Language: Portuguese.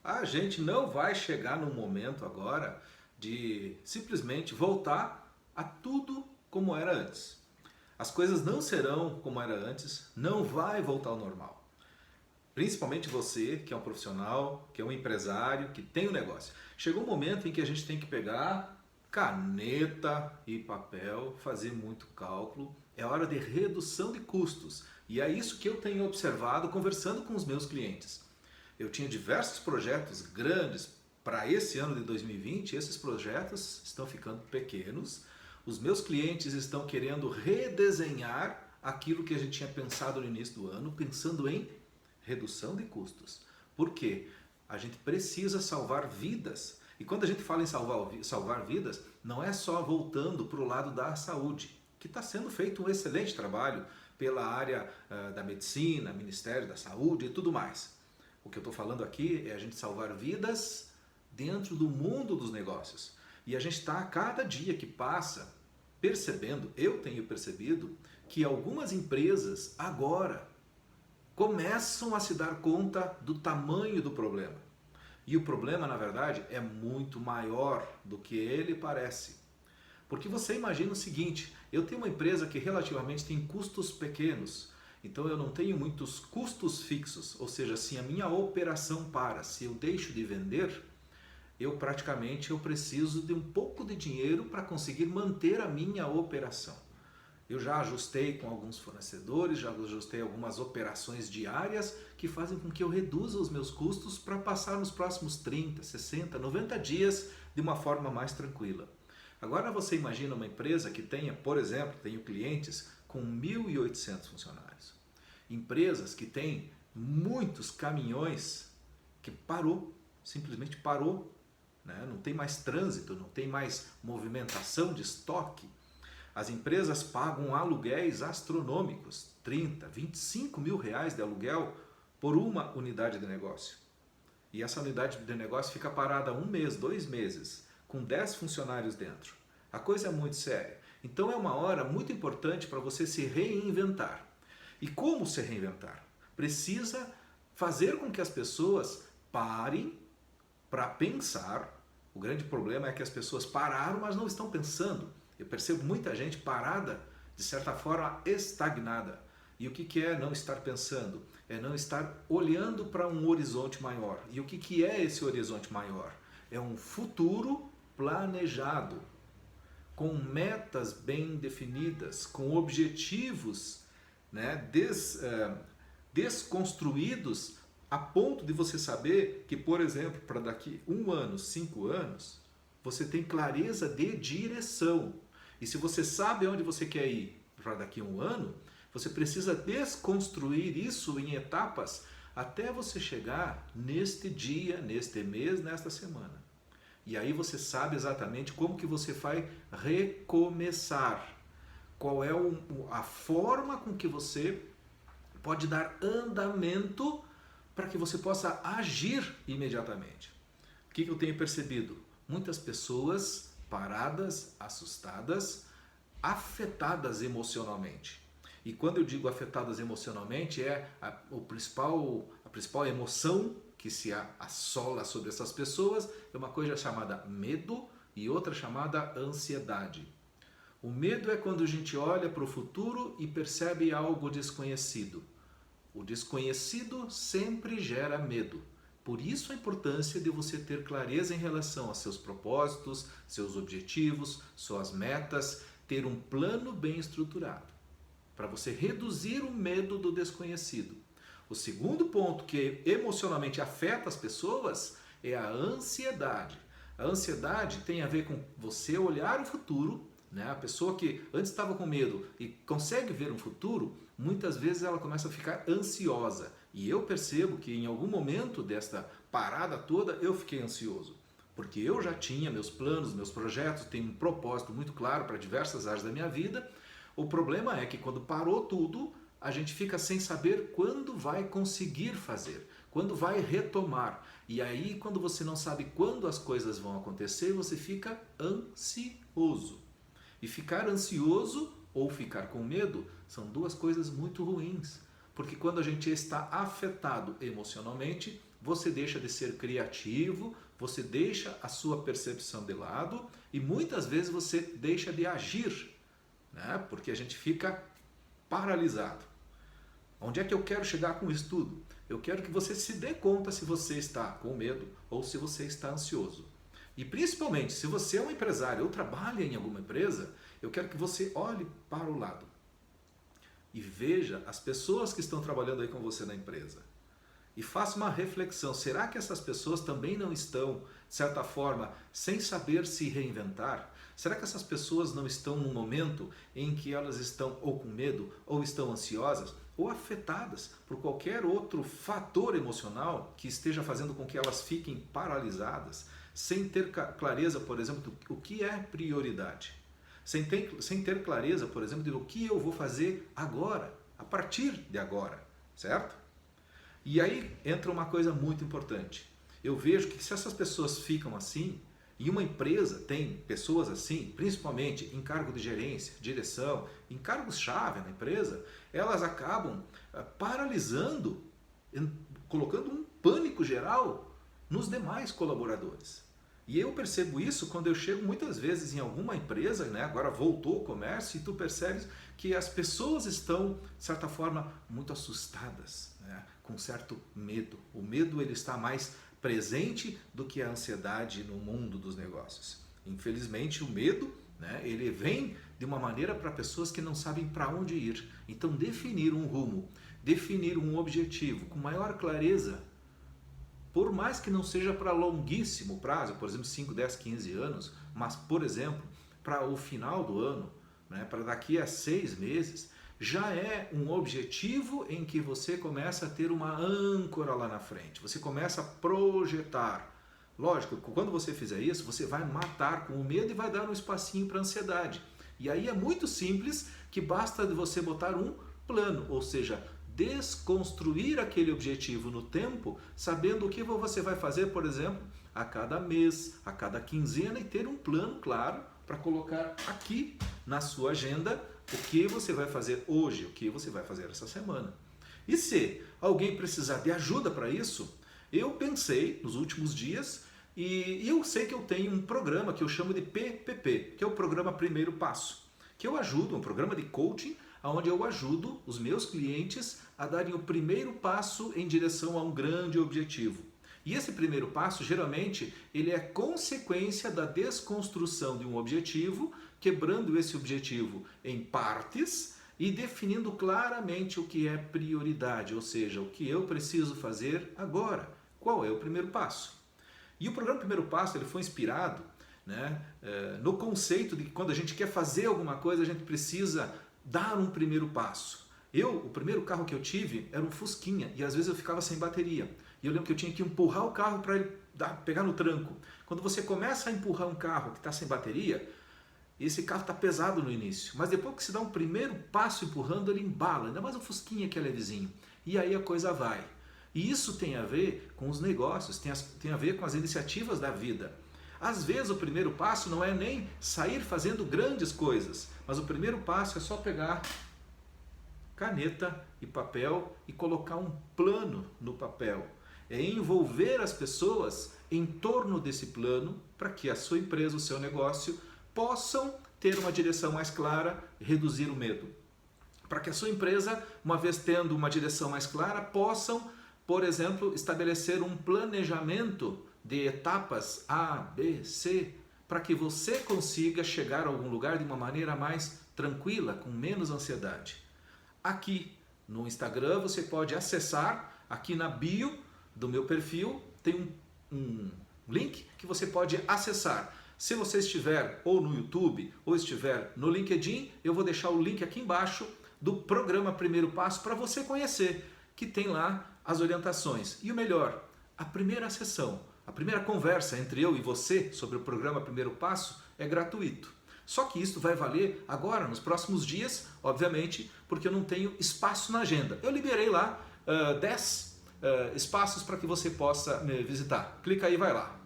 A gente não vai chegar num momento agora de simplesmente voltar a tudo como era antes. As coisas não serão como era antes, não vai voltar ao normal. Principalmente você, que é um profissional, que é um empresário, que tem um negócio. Chegou um momento em que a gente tem que pegar caneta e papel, fazer muito cálculo. É hora de redução de custos. E é isso que eu tenho observado conversando com os meus clientes. Eu tinha diversos projetos grandes para esse ano de 2020, esses projetos estão ficando pequenos. Os meus clientes estão querendo redesenhar aquilo que a gente tinha pensado no início do ano, pensando em redução de custos. Por quê? A gente precisa salvar vidas. E quando a gente fala em salvar vidas, não é só voltando para o lado da saúde, que está sendo feito um excelente trabalho pela área da medicina, Ministério da Saúde e tudo mais. O que eu estou falando aqui é a gente salvar vidas dentro do mundo dos negócios. E a gente está, a cada dia que passa, percebendo, eu tenho percebido, que algumas empresas agora começam a se dar conta do tamanho do problema. E o problema, na verdade, é muito maior do que ele parece. Porque você imagina o seguinte, eu tenho uma empresa que relativamente tem custos pequenos, então eu não tenho muitos custos fixos, ou seja, se a minha operação para, se eu deixo de vender, eu preciso de um pouco de dinheiro para conseguir manter a minha operação. Eu já ajustei com alguns fornecedores, já ajustei algumas operações diárias que fazem com que eu reduza os meus custos para passar nos próximos 30, 60, 90 dias de uma forma mais tranquila. Agora você imagina uma empresa que tenha, por exemplo, tenho clientes com 1.800 funcionários. Empresas que têm muitos caminhões que parou, simplesmente parou, né? Não tem mais trânsito, não tem mais movimentação de estoque. As empresas pagam aluguéis astronômicos, 30, 25 mil reais de aluguel por uma unidade de negócio. E essa unidade de negócio fica parada 1 mês, 2 meses, com 10 funcionários dentro. A coisa é muito séria. Então é uma hora muito importante para você se reinventar. E como se reinventar? Precisa fazer com que as pessoas parem para pensar. O grande problema é que as pessoas pararam, mas não estão pensando. Eu percebo muita gente parada, de certa forma estagnada. E o que é não estar pensando? É não estar olhando para um horizonte maior. E o que é esse horizonte maior? É um futuro planejado, com metas bem definidas, com objetivos, né, desconstruídos a ponto de você saber que, por exemplo, para daqui 1 ano, 5 anos, você tem clareza de direção. E se você sabe onde você quer ir para daqui a 1 ano, você precisa desconstruir isso em etapas até você chegar neste dia, neste mês, nesta semana. E aí você sabe exatamente como que você vai recomeçar. Qual é a forma com que você pode dar andamento para que você possa agir imediatamente. O que eu tenho percebido? Muitas pessoas paradas, assustadas, afetadas emocionalmente. E quando eu digo afetadas emocionalmente, é a principal emoção que se assola sobre essas pessoas é uma coisa chamada medo e outra chamada ansiedade. O medo é quando a gente olha para o futuro e percebe algo desconhecido. O desconhecido sempre gera medo. Por isso a importância de você ter clareza em relação aos seus propósitos, seus objetivos, suas metas, ter um plano bem estruturado, para você reduzir o medo do desconhecido. O segundo ponto que emocionalmente afeta as pessoas é a ansiedade. A ansiedade tem a ver com você olhar o futuro, né? A pessoa que antes estava com medo e consegue ver um futuro, muitas vezes ela começa a ficar ansiosa. E eu percebo que em algum momento desta parada toda eu fiquei ansioso. Porque eu já tinha meus planos, meus projetos, tenho um propósito muito claro para diversas áreas da minha vida. O problema é que quando parou tudo, a gente fica sem saber quando vai conseguir fazer, quando vai retomar. E aí, quando você não sabe quando as coisas vão acontecer, você fica ansioso. E ficar ansioso ou ficar com medo são duas coisas muito ruins. Porque quando a gente está afetado emocionalmente, você deixa de ser criativo, você deixa a sua percepção de lado e muitas vezes você deixa de agir, né? Porque a gente fica paralisado. Onde é que eu quero chegar com isso tudo? Eu quero que você se dê conta se você está com medo ou se você está ansioso. E principalmente, se você é um empresário ou trabalha em alguma empresa, eu quero que você olhe para o lado e veja as pessoas que estão trabalhando aí com você na empresa. E faça uma reflexão, será que essas pessoas também não estão, de certa forma, sem saber se reinventar? Será que essas pessoas não estão num momento em que elas estão ou com medo, ou estão ansiosas, ou afetadas por qualquer outro fator emocional que esteja fazendo com que elas fiquem paralisadas, sem ter clareza, por exemplo, do que é prioridade? Sem ter clareza, por exemplo, do que eu vou fazer agora, a partir de agora, certo? E aí entra uma coisa muito importante. Eu vejo que se essas pessoas ficam assim, e uma empresa tem pessoas assim, principalmente em cargo de gerência, direção, em cargos-chave na empresa, elas acabam paralisando, colocando um pânico geral nos demais colaboradores. E eu percebo isso quando eu chego muitas vezes em alguma empresa, né? Agora voltou o comércio e tu percebes que as pessoas estão, de certa forma, muito assustadas, né? Com certo medo. O medo ele está mais presente do que a ansiedade no mundo dos negócios. Infelizmente o medo, né? Ele vem de uma maneira para pessoas que não sabem para onde ir. Então definir um rumo, definir um objetivo com maior clareza, por mais que não seja para longuíssimo prazo, por exemplo 5, 10, 15 anos, mas por exemplo para o final do ano, né, para daqui a 6 meses, já é um objetivo em que você começa a ter uma âncora lá na frente, você começa a projetar. Lógico, quando você fizer isso, você vai matar com o medo e vai dar um espacinho para a ansiedade. E aí é muito simples, que basta de você botar um plano, ou seja, desconstruir aquele objetivo no tempo, sabendo o que você vai fazer, por exemplo, a cada mês, a cada quinzena, e ter um plano claro para colocar aqui na sua agenda o que você vai fazer hoje, o que você vai fazer essa semana. E se alguém precisar de ajuda para isso, eu pensei nos últimos dias e eu sei que eu tenho um programa que eu chamo de PPP, que é o Programa Primeiro Passo, que eu ajudo, um programa de coaching, onde eu ajudo os meus clientes a darem o primeiro passo em direção a um grande objetivo. E esse primeiro passo, geralmente, ele é consequência da desconstrução de um objetivo, quebrando esse objetivo em partes e definindo claramente o que é prioridade, ou seja, o que eu preciso fazer agora. Qual é o primeiro passo? E o programa Primeiro Passo ele foi inspirado, né, no conceito de que quando a gente quer fazer alguma coisa, a gente precisa dar um primeiro passo. O primeiro carro que eu tive era um Fusquinha e às vezes eu ficava sem bateria. E eu lembro que eu tinha que empurrar o carro para ele pegar no tranco. Quando você começa a empurrar um carro que está sem bateria, esse carro está pesado no início. Mas depois que você dá um primeiro passo empurrando, ele embala. Ainda mais um Fusquinha que é levezinho. E aí a coisa vai. E isso tem a ver com os negócios, tem a ver com as iniciativas da vida. Às vezes o primeiro passo não é nem sair fazendo grandes coisas, mas o primeiro passo é só pegar caneta e papel e colocar um plano no papel. É envolver as pessoas em torno desse plano para que a sua empresa, o seu negócio, possam ter uma direção mais clara, reduzir o medo. Para que a sua empresa, uma vez tendo uma direção mais clara, possam, por exemplo, estabelecer um planejamento de etapas A, B, C, para que você consiga chegar a algum lugar de uma maneira mais tranquila, com menos ansiedade. Aqui no Instagram você pode acessar, aqui na bio do meu perfil tem um link que você pode acessar. Se você estiver ou no YouTube ou estiver no LinkedIn, eu vou deixar o link aqui embaixo do programa Primeiro Passo para você conhecer, que tem lá as orientações. E o melhor, a primeira sessão, a primeira conversa entre eu e você sobre o programa Primeiro Passo é gratuito. Só que isso vai valer agora, nos próximos dias, obviamente, porque eu não tenho espaço na agenda. Eu liberei lá 10 espaços para que você possa me visitar. Clica aí e vai lá.